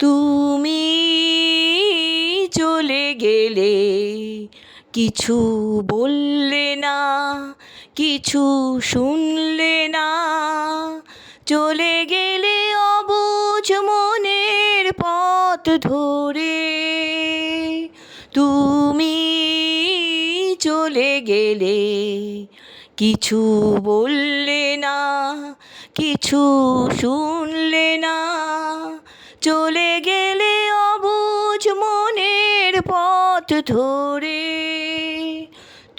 তুমি চলে গেলে কিছু বললে না, কিছু শুনলে না, চলে গেলে অবুঝ মনের পথ ধরে। তুমি চলে গেলে কিছু বললে না, কিছু শুনলে না, চলে গেলে অবুঝ মনের পথ ধরে।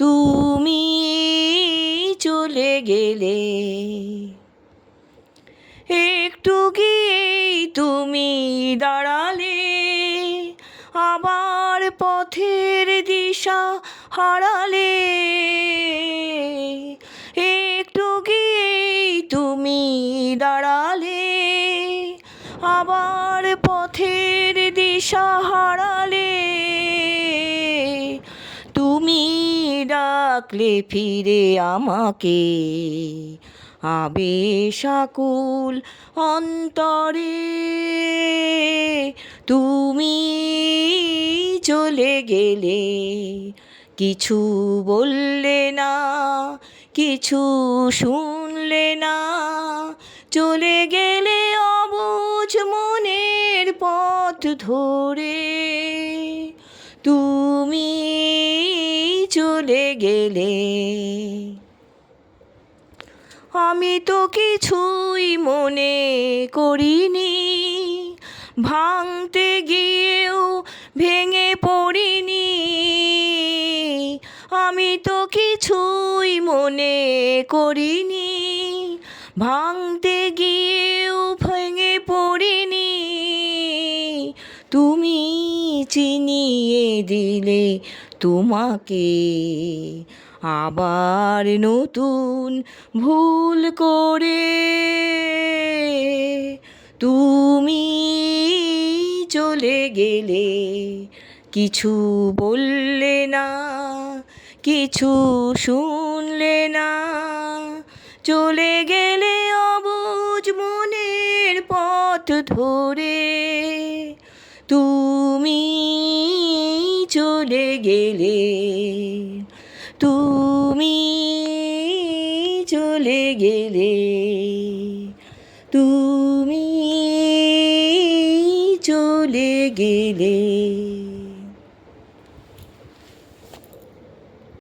তুমি চলে গেলে একটু গিয়েই তুমি দাঁড়ালে, আবার পথের দিশা হারালে। একটু গিয়েই তুমি দাঁড়ালে, আবার পথের দিশা হারালে। তুমি ডাকলে ফিরে আমাকে আবেশাকুল অন্তরে। তুমি চলে গেলে কিছু বললে না, কিছু শুনলে না, চলে গেলে অবুঝ মনের পথ ধরে। তুমি চলে গেলে আমি তো কিছুই মনে করিনি, ভাঙতে গিয়েও ভেঙে পড়িনি। আমি তো কিছুই মনে করিনি, ভাঙতে গিয়েও ভেঙে পড়িনি। তুমি চিনিয়ে দিলে তোমাকে আবার নতুন ভুল করে। তুমি চলে গেলে কিছু বললে না, কিছু শুনলে না, চলে গেলে অবুঝ মনের পথ ধরে। তুমি চলে গেলে, তুমি চলে গেলে, তুমি চলে গেলে।